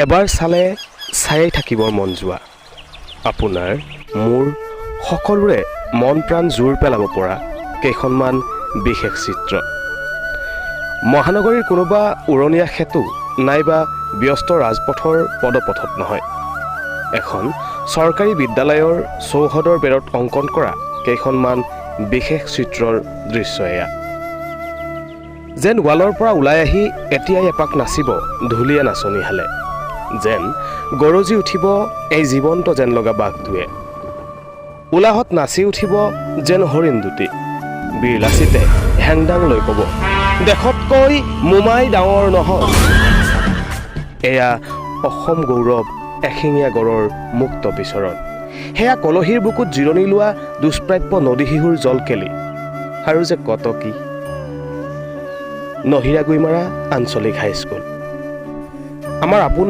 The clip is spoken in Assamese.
এবাৰ চালে চায়েই থাকিবৰ মন যোৱা আপোনাৰ মোৰ সকলোৰে মন প্ৰাণ জোৰ পেলাব পৰা কেইখনমান বিশেষ চিত্ৰ মহানগৰীৰ কোনোবা উৰণীয়া সেতু নাইবা ব্যস্ত ৰাজপথৰ পদপথত নহয় এখন চৰকাৰী বিদ্যালয়ৰ চৌহদৰ বেৰত অংকন কৰা কেইখনমান বিশেষ চিত্ৰৰ দৃশ্য এয়া যেন ৱালৰ পৰা ওলাই আহি এতিয়াই এপাক নাচিব ঢুলীয়া নাচনি হালে যেন গৰজি উঠিব এই জীৱন্ত যেন লগা বাঘটোৱে উলাহত নাচি উঠিব যেন হৰিণ দুটি বীৰ লাচিতে হেংদাং লৈ ক'ব দেশতকৈ মোমাই ডাঙৰ নহয় এয়া অসম গৌৰৱ এশিঙীয়া গড়ৰ মুক্ত বিচৰণ সেয়া কলহীৰ বুকুত জিৰণি লোৱা দুষ্প্ৰাপ্য নদী শিহুৰ জলকেলি আৰু যে কত কি নহিৰা গুইমাৰা আঞ্চলিক হাইস্কুল আমাৰ আপোন